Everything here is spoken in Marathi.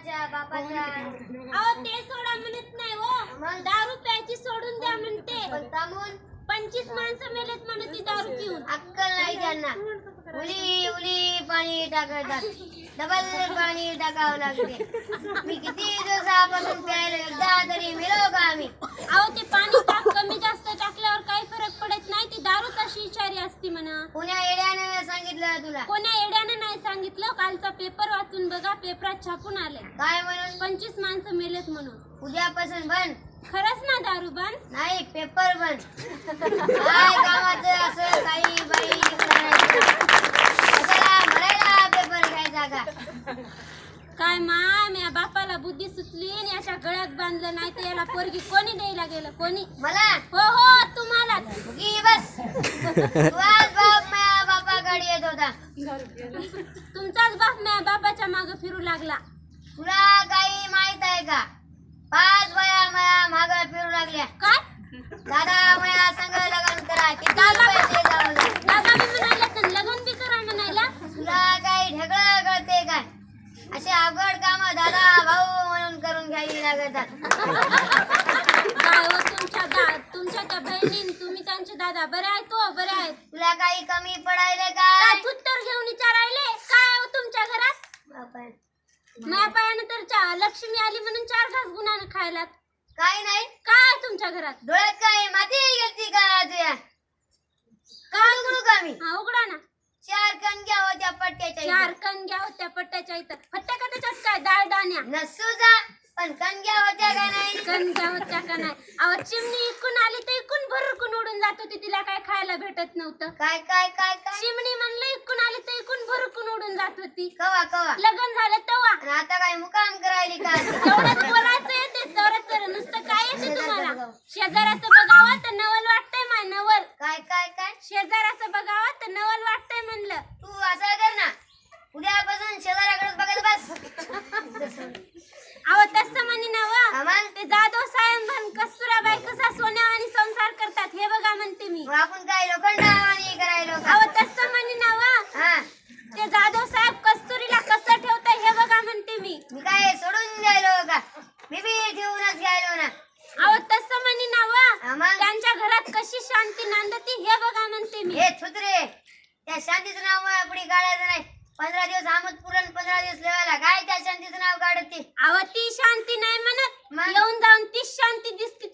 बापाच्या बापाच्या अहो ते सोडा म्हणत नाही हो, दारू प्यायची सोडून द्या म्हणते. पण थांबून 25 माणसं मेलेत म्हणते ती दारू पिऊन. अक्कल नाही त्यांना. उली उली पाणी टाकतात, डबल पाणी टाकावं लागते. मी किती दिवसापासून प्यायला, एकदा तरी मिळव का आम्ही? अहो ते पाणी टाक, कमी जास्त टाकल्यावर काही फरक पडत नाही. ती दारूच अशी विषारी असती म्हणा. पुण्या येड्याने सांगितलं तुला? कोण्या येड्याने नाही सांगितलं, कालचा पेपर वाचून बघा, पेपरात छापून आले काय म्हणून? 25 माणसं मेलेत म्हणून. उद्यापासून बंद. खरंच ना दारू बंद? नाही, पेपर बंद. काय कामाचं असं काही बाई मरायला पेपर घ्यायचा का? काय माय, माझ्या बापाला बुद्धी सुचली आणि याच्या गळ्यात बांधलं, नाही तर याला पोरगी कोणी द्यायला गेलं? कोणी? मला? हो हो तुम्हालाच. बस तुझाच बाप माझ्या बापाकडे येत होता. तुमचाच बाप माझ्या बापाच्या मागे फिरू लागला. तुला काही माहित आहे का? 5 बाया माझ्या मागे फिरू लागल्या. काय? दादा माझ्या संग लग्न करा, किती दादा पैसे जाऊ द्या. दादा मी म्हणायला तर लग्न बी करा म्हणायला. तुला काही ढगळं कळते काय? असे अवघड काम दादा भाऊ म्हणून करून घ्यावी लागतात. काय हो तुमच्या त्या बहिणी, तुम्ही त्यांचे दादा बरे आहेत हो? बरे आहेत. तुला काही कमी पडायले काय काय? उत्तर घेऊन विचारायले काय हो तुमच्या घरात? माझ्या पायानं तर लक्ष्मी आली म्हणून 4 घास गुणानं खायला. काही नाही. काय तुमच्या घरात? डोळ्यात काय माती गेलती का तुझ्या? काय उघडू का मी? हा उघडा ना. 4 कणग्या होत्या पट्ट्याच्या 4 इथं. कणग्या होत्या पट्ट्याच्या इथं. फट्ट्या का त्याच्यात काय डाळ दाण्या? नसू जा, पण कणग्या होत्या का नाही? कणग्या होत्या का नाही? अहो चिमणी इकून आली तर इकून भरकून उडून जात होती, तिला काय खायला भेटत नव्हतं. काय काय काय काय? चिमणी म्हणलं इकून आली तर इकून भरकून उडून जात होती. कवा कवा? लग्न झालं तेव्हा. आणि आता काय मुकाम करायली का? एवढंच बोलायचं येते चोर नुसतं काय येते तुम्हाला? शेजाराचं बघावं तर नवल वाटतंय माय नवल. काय काय काय? शेजाराचं बघावं तर नवल वाटतंय म्हणलं. तू असं कर ना, उद्यापासून शेजाऱ्याकडे बघत बस. अहो तसं म्हणे ना व. मग ते जाधव साहेब कस्तुराबाई कसा सोन्यावानी संसार करतात हे बघा म्हणते मी. मग आपण काय लोखंडावानी करायलो का? अहो तसं म्हणे ना व. हा, ते जाधव साहेब कस्तुरीला कसं ठेवताय हे बघा म्हणते मी. मी काय सोडून द्यायलो का? मी बी ठेवूनच घ्यायलो ना. अहो तसं म्हणे ना व. मग त्यांच्या घरात कशी शांती नांदती हे बघा म्हणते मी. हे छुत्रे, त्या शांतीचं नाव पुढे काढायचं नाही. 15 दिवस आमत पुरण, 15 दिवस लेवायला. काय त्या शांतीचं नाव काढते? अहो ती शांती नाही म्हणत, मग? येऊन जाऊन तीच शांती दिसती.